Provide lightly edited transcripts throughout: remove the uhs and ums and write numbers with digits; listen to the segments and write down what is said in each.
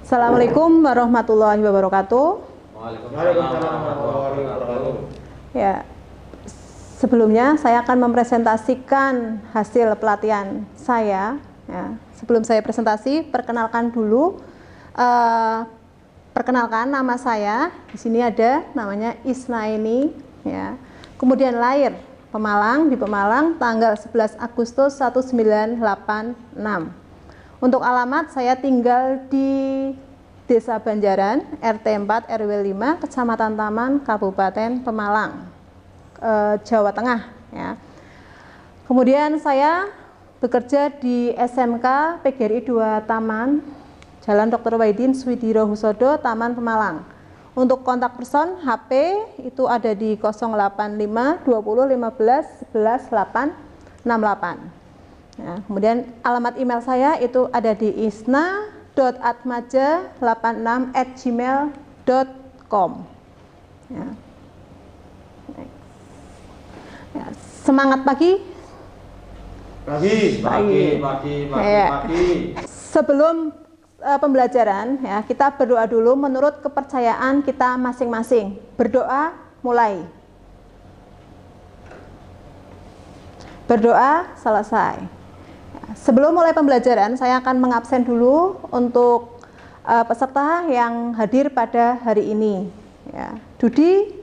Assalamualaikum warahmatullahi wabarakatuh. Waalaikumsalam warahmatullahi wabarakatuh. Ya, sebelumnya saya akan mempresentasikan hasil pelatihan saya. Ya, sebelum saya presentasi, perkenalkan dulu. Perkenalkan nama saya. Di sini ada namanya Isnaini. Ya. Kemudian lahir Pemalang, di Pemalang, tanggal 11 Agustus 1986. Untuk alamat, saya tinggal di Desa Banjaran, RT 4 RW 5, Kecamatan Taman, Kabupaten Pemalang, Jawa Tengah. Ya. Kemudian saya bekerja di SMK PGRI 2 Taman, Jalan Dr. Wahidin Swidiro Husodo, Taman Pemalang. Untuk kontak person HP itu ada di 085 20 15 11 868. Ya, kemudian alamat email saya itu ada di isna.atmaja86@gmail.com. Ya. Ya, semangat pagi. Pagi. Ya. Sebelum pembelajaran, ya, kita berdoa dulu menurut kepercayaan kita masing-masing. Berdoa, mulai. Berdoa, selesai. Sebelum mulai pembelajaran, saya akan mengabsen dulu untuk peserta yang hadir pada hari ini. Ya. Dudi,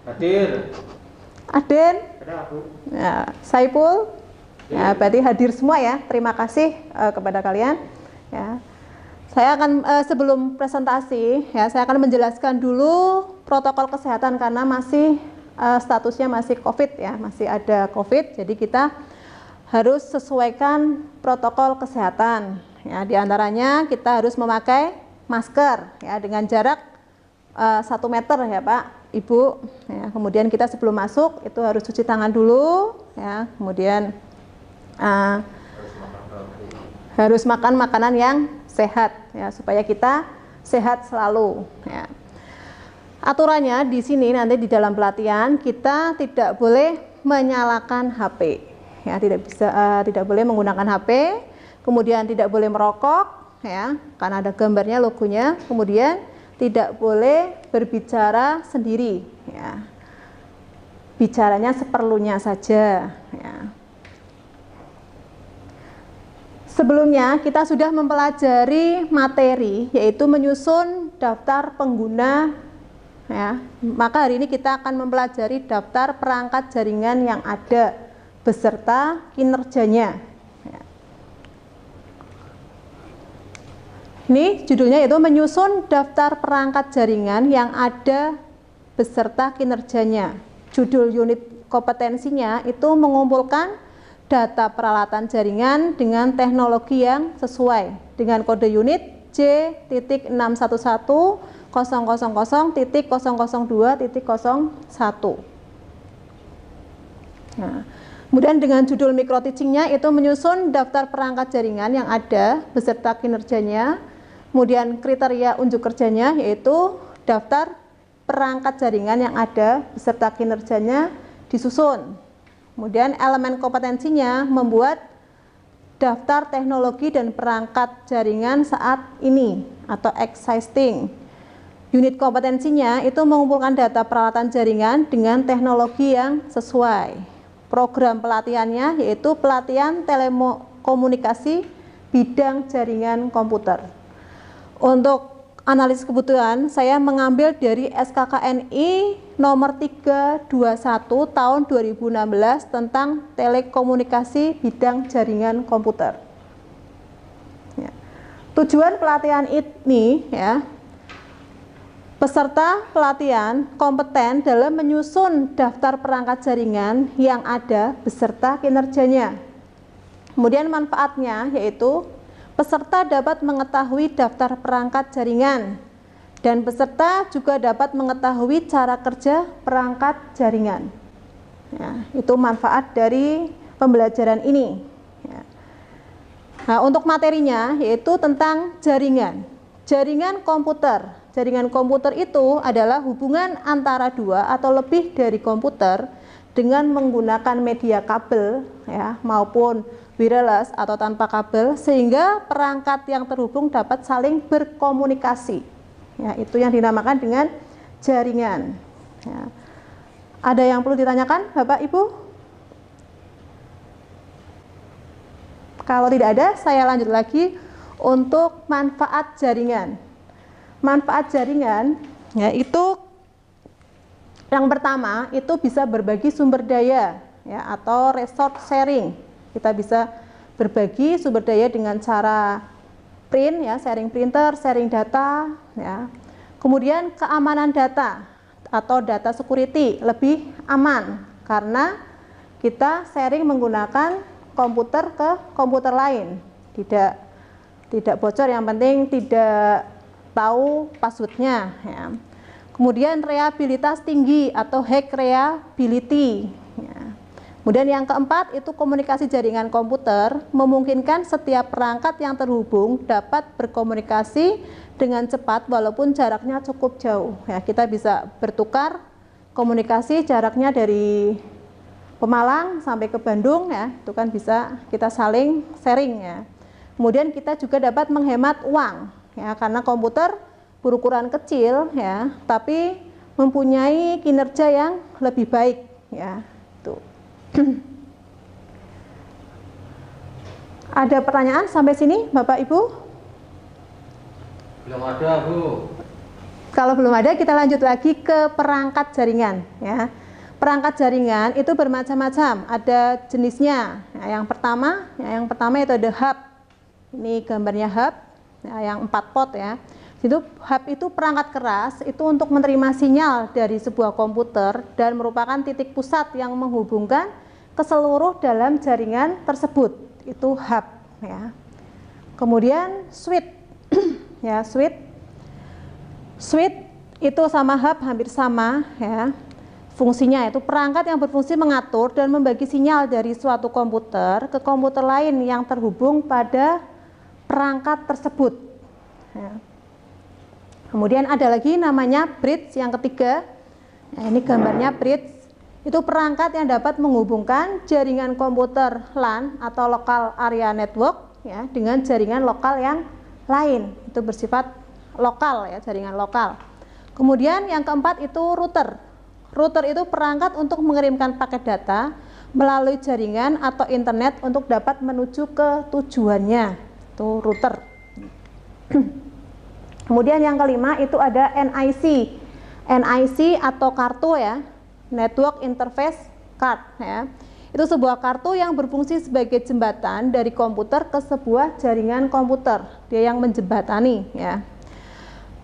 Hadir. Aden, ya, Saipul, ya, berarti hadir semua ya. Terima kasih kepada kalian. Ya. Saya akan sebelum presentasi, ya, saya akan menjelaskan dulu protokol kesehatan karena masih statusnya masih COVID, ya, masih ada COVID. Jadi kita harus sesuaikan protokol kesehatan. Ya, di antaranya kita harus memakai masker, ya, dengan jarak 1 meter, ya Pak, Ibu. Ya, kemudian kita sebelum masuk itu harus cuci tangan dulu, ya. Kemudian harus makan makanan yang sehat, ya, supaya kita sehat selalu. Ya. Aturannya di sini nanti di dalam pelatihan kita tidak boleh menyalakan HP. Ya, tidak boleh menggunakan HP, kemudian tidak boleh merokok, ya, karena ada gambarnya, logonya. Kemudian tidak boleh berbicara sendiri, ya. Bicaranya seperlunya saja, ya. Sebelumnya kita sudah mempelajari materi, yaitu menyusun daftar pengguna, ya. Maka hari ini kita akan mempelajari daftar perangkat jaringan yang ada beserta kinerjanya. Ya. Ini judulnya yaitu menyusun daftar perangkat jaringan yang ada beserta kinerjanya. Judul unit kompetensinya itu mengumpulkan data peralatan jaringan dengan teknologi yang sesuai dengan kode unit J.611.000.002.01. Nah, kemudian dengan judul micro teachingnya itu menyusun daftar perangkat jaringan yang ada beserta kinerjanya. Kemudian kriteria unjuk kerjanya yaitu daftar perangkat jaringan yang ada beserta kinerjanya disusun. Kemudian elemen kompetensinya membuat daftar teknologi dan perangkat jaringan saat ini atau existing. Unit kompetensinya itu mengumpulkan data peralatan jaringan dengan teknologi yang sesuai. Program pelatihannya yaitu pelatihan telekomunikasi bidang jaringan komputer. Untuk analisis kebutuhan, saya mengambil dari SKKNI nomor 321 tahun 2016 tentang telekomunikasi bidang jaringan komputer. Ya. Tujuan pelatihan ini, ya, peserta pelatihan kompeten dalam menyusun daftar perangkat jaringan yang ada beserta kinerjanya. Kemudian manfaatnya yaitu peserta dapat mengetahui daftar perangkat jaringan dan peserta juga dapat mengetahui cara kerja perangkat jaringan. Ya, itu manfaat dari pembelajaran ini. Ya. Nah, untuk materinya yaitu tentang jaringan. Jaringan komputer. Jaringan komputer itu adalah hubungan antara dua atau lebih dari komputer dengan menggunakan media kabel, ya, maupun wireless atau tanpa kabel, sehingga perangkat yang terhubung dapat saling berkomunikasi. Ya, itu yang dinamakan dengan jaringan. Ya. Ada yang perlu ditanyakan, Bapak Ibu? Kalau tidak ada, saya lanjut lagi untuk manfaat jaringan. Manfaat jaringan, ya, itu yang pertama itu bisa berbagi sumber daya, ya, atau resource sharing. Kita bisa berbagi sumber daya dengan cara print, ya, sharing printer, sharing data, ya. Kemudian keamanan data atau data security lebih aman karena kita sharing menggunakan komputer ke komputer lain, tidak bocor, yang penting tidak tahu passwordnya, ya. Kemudian reliabilitas tinggi atau high reliability, ya. Kemudian yang keempat itu komunikasi jaringan komputer memungkinkan setiap perangkat yang terhubung dapat berkomunikasi dengan cepat walaupun jaraknya cukup jauh. Ya, kita bisa bertukar komunikasi jaraknya dari Pemalang sampai ke Bandung, ya, itu kan bisa kita saling sharing, ya. Kemudian kita juga dapat menghemat uang, ya, karena komputer berukuran kecil, ya, tapi mempunyai kinerja yang lebih baik, ya. Tuh. Ada pertanyaan sampai sini, Bapak Ibu? Belum ada, Bu. Kalau belum ada, kita lanjut lagi ke perangkat jaringan, ya. Perangkat jaringan itu bermacam-macam, ada jenisnya. Ya, yang pertama itu ada hub. Ini gambarnya hub, ya, yang 4 pot, ya. Itu hub itu perangkat keras itu untuk menerima sinyal dari sebuah komputer dan merupakan titik pusat yang menghubungkan ke seluruh dalam jaringan tersebut. Itu hub, ya. Kemudian switch, ya, switch itu sama hub hampir sama, ya. Fungsinya itu perangkat yang berfungsi mengatur dan membagi sinyal dari suatu komputer ke komputer lain yang terhubung pada perangkat tersebut, ya. Kemudian ada lagi namanya bridge yang ketiga. Nah, ini gambarnya bridge. Itu perangkat yang dapat menghubungkan jaringan komputer LAN atau local area network, ya, dengan jaringan lokal yang lain. Itu bersifat lokal, ya, jaringan lokal. Kemudian yang keempat itu router. Router itu perangkat untuk mengirimkan paket data melalui jaringan atau internet untuk dapat menuju ke tujuannya. Itu router. Kemudian yang kelima itu ada NIC. NIC atau kartu, ya, Network Interface Card, ya. Itu sebuah kartu yang berfungsi sebagai jembatan dari komputer ke sebuah jaringan komputer. Dia yang menjembatani, ya.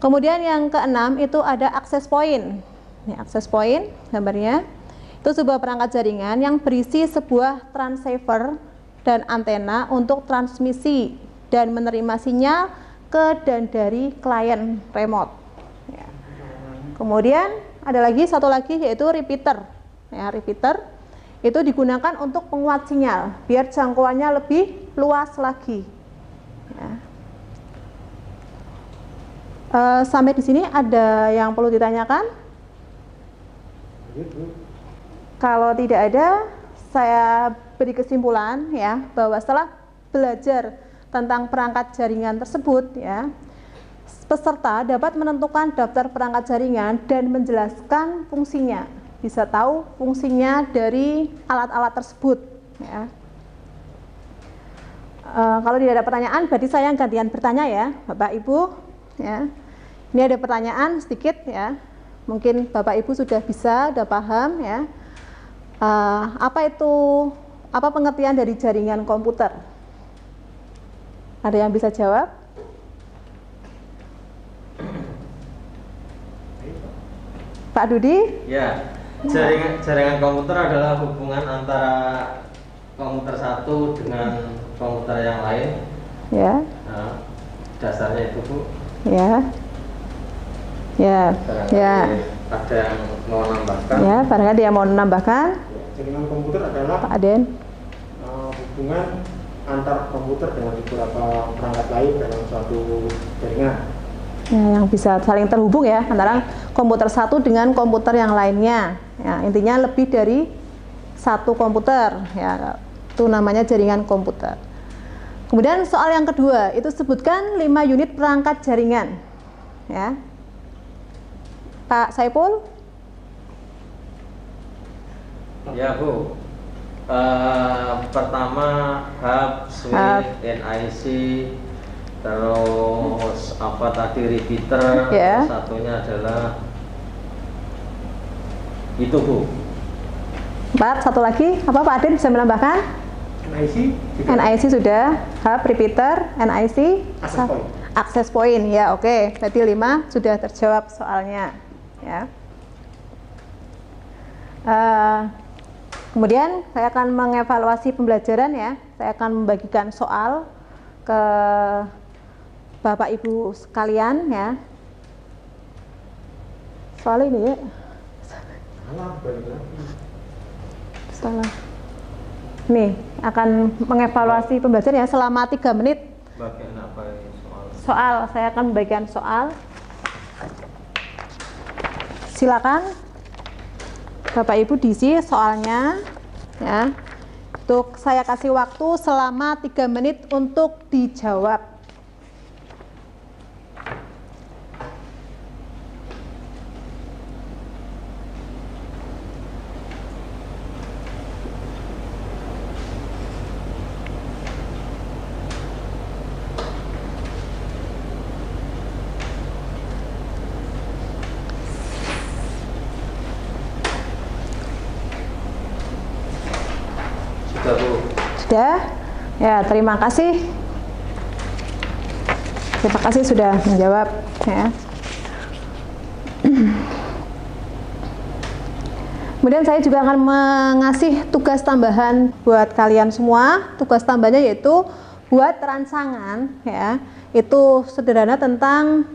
Kemudian yang keenam itu ada access point. Ini access point gambarnya. Itu sebuah perangkat jaringan yang berisi sebuah transceiver dan antena untuk transmisi dan menerima sinyal ke dan dari klien remote, ya. Kemudian ada lagi satu lagi yaitu repeater, ya. Repeater itu digunakan untuk penguat sinyal biar jangkauannya lebih luas lagi, ya. Sampai di sini ada yang perlu ditanyakan? Kalau tidak ada, saya beri kesimpulan, ya, bahwa setelah belajar tentang perangkat jaringan tersebut, ya, peserta dapat menentukan daftar perangkat jaringan dan menjelaskan fungsinya, bisa tahu fungsinya dari alat-alat tersebut, ya. Kalau tidak ada pertanyaan, berarti saya gantian bertanya, ya, Bapak Ibu, ya. Ini ada pertanyaan sedikit, ya. Mungkin Bapak Ibu sudah paham, ya. Apa pengertian dari jaringan komputer? Ada yang bisa jawab? Pak Dudi? Ya, jaringan komputer adalah hubungan antara komputer satu dengan komputer yang lain. Ya. Nah, dasarnya itu, Bu. Ya. Ya. Ya. Ada yang mau nambahkan? Ya, barangkali dia mau menambahkan. Jaringan komputer adalah Pak Aden. Hubungan antar komputer dengan beberapa perangkat lain dalam suatu jaringan. Ya, yang bisa saling terhubung, ya, antara komputer satu dengan komputer yang lainnya. Ya, intinya lebih dari satu komputer, ya. Itu namanya jaringan komputer. Kemudian soal yang kedua, itu sebutkan 5 unit perangkat jaringan. Ya. Pak Saiful? Ya Bu, pertama hub, switch, NIC, terus apa tadi repeater, Ya. satunya adalah itu Bu. 4, satu lagi, apa Pak Adin bisa menambahkan? NIC juga. NIC sudah, hub, repeater, NIC, Access point. access point, ya oke. Berarti 5 sudah terjawab soalnya. Ya. Kemudian saya akan mengevaluasi pembelajaran ya. Saya akan membagikan soal ke Bapak Ibu sekalian ya. Soal ini ya. Salah, balik lagi. Salah. Nih, akan mengevaluasi pembelajaran ya selama 3 menit. Bagian apa ini soal? Soal, saya akan membagikan soal. Silakan Bapak Ibu diisi soalnya ya. Untuk saya kasih waktu selama 3 menit untuk dijawab. Sudah Bu. Sudah? Ya, terima kasih. Terima kasih sudah menjawab ya. Kemudian saya juga akan mengasih tugas tambahan buat kalian semua. Tugas tambahnya yaitu buat rangsangan ya. Itu sederhana tentang